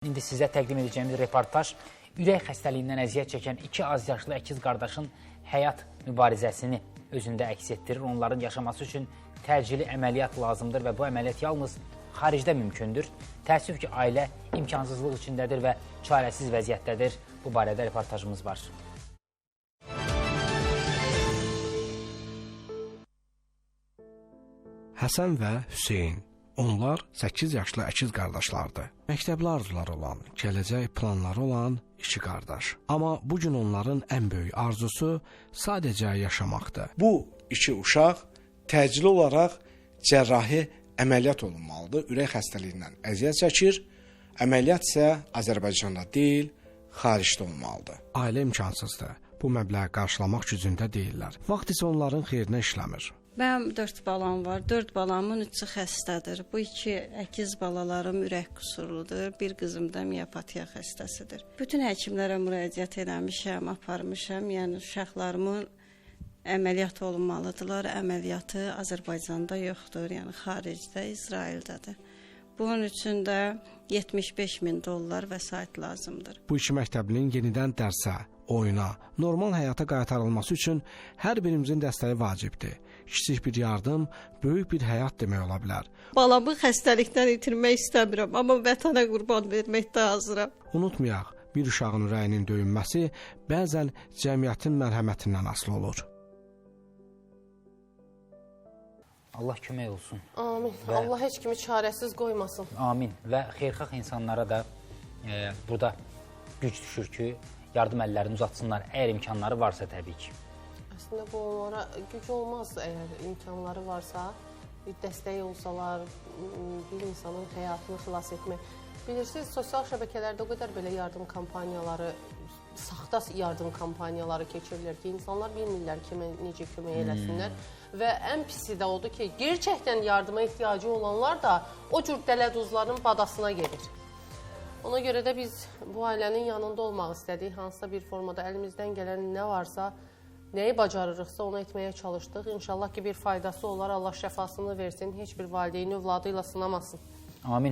İndi sizə təqdim edəcəyimiz reportaj ürək xəstəliyindən əziyyət çəkən iki az yaşlı əkiz qardaşın həyat mübarizəsini özündə əks etdirir. Onların yaşaması üçün təcili əməliyyat lazımdır və bu əməliyyat yalnız xaricdə mümkündür. Təəssüf ki, ailə imkansızlıq içindədir və çarəsiz vəziyyətdədir. Bu barədə reportajımız var. Həsən və Hüseyin. Onlar 8 yaşlı əkiz qardaşlardır. Məktəbli arzuları olan, gələcək planları olan iki qardaş. Amma bugün onların ən böyük arzusu sadəcə yaşamaqdır. Bu iki uşaq təcili olaraq cərrahi əməliyyat olunmalıdır. Ürək xəstəliyindən əziyyət çəkir. Əməliyyat isə Azərbaycanda deyil, xaricdə olmalıdır. Ailə imkansızdır. Bu məbləği qarşılamaq gücündə deyirlər. Vaxt isə onların xeyrinə işləmir. Mənim 4 balam var. 4 balamın 3-ü xəstədir. Bu iki əkiz balalarım ürək qüsurludur. Bir qızım da miopatiya xəstəsidir. Bütün həkimlərə müraciət eləmişəm, aparmışam. Yəni uşaqlarımın əməliyyat olunmalıdırlar. Əməliyyatı Azərbaycanda yoxdur. Yəni xaricdə, İsraildədir. Bunun üçün də 75.000 dollar vəsait lazımdır. Bu iki məktəblinin yenidən dərsə, oyuna, normal həyata qaytarılması üçün hər birimizin dəstəyi vacibdir. Kiçik bir yardım, böyük bir həyat demək ola bilər. Balamı xəstəlikdən itirmək istəmirəm, amma vətənə qurban verməkdə hazıram. Unutmayaq, bir uşağın ürəyinin döyünməsi bəzən cəmiyyətin mərhəmətindən asılı olur. Allah kömək olsun. Amin. Allah heç kimi çarəsiz qoymasın. Amin. Və xeyirxah insanlara da burada güc düşür ki, yardım əllərini uzatsınlar, əgər imkanları varsa təbii ki. Əslində bu onlara güc olmaz əgər imkanları varsa, bir dəstək olsalar, bir insanın həyatını xilas etmək. Bilirsiniz, sosial şəbəkələrdə o qədər belə yardım kampaniyaları, saxta yardım kampaniyaları keçirilir ki, insanlar bilmirlər kimə necə kömək eləsinlər. Və ən pisi də odur ki, gerçəkdən yardıma ehtiyacı olanlar da o cür dələduzların badasına gedir. Ona görə də biz bu ailənin yanında olmaq istədik. Hansısa bir formada əlimizdən gələn nə varsa, nəyi bacarırıqsa onu etməyə çalışdıq. İnşallah ki, bir faydası olar. Allah şəfasını versin. Heç bir valideyn övladı ilə sınamasın. Amin.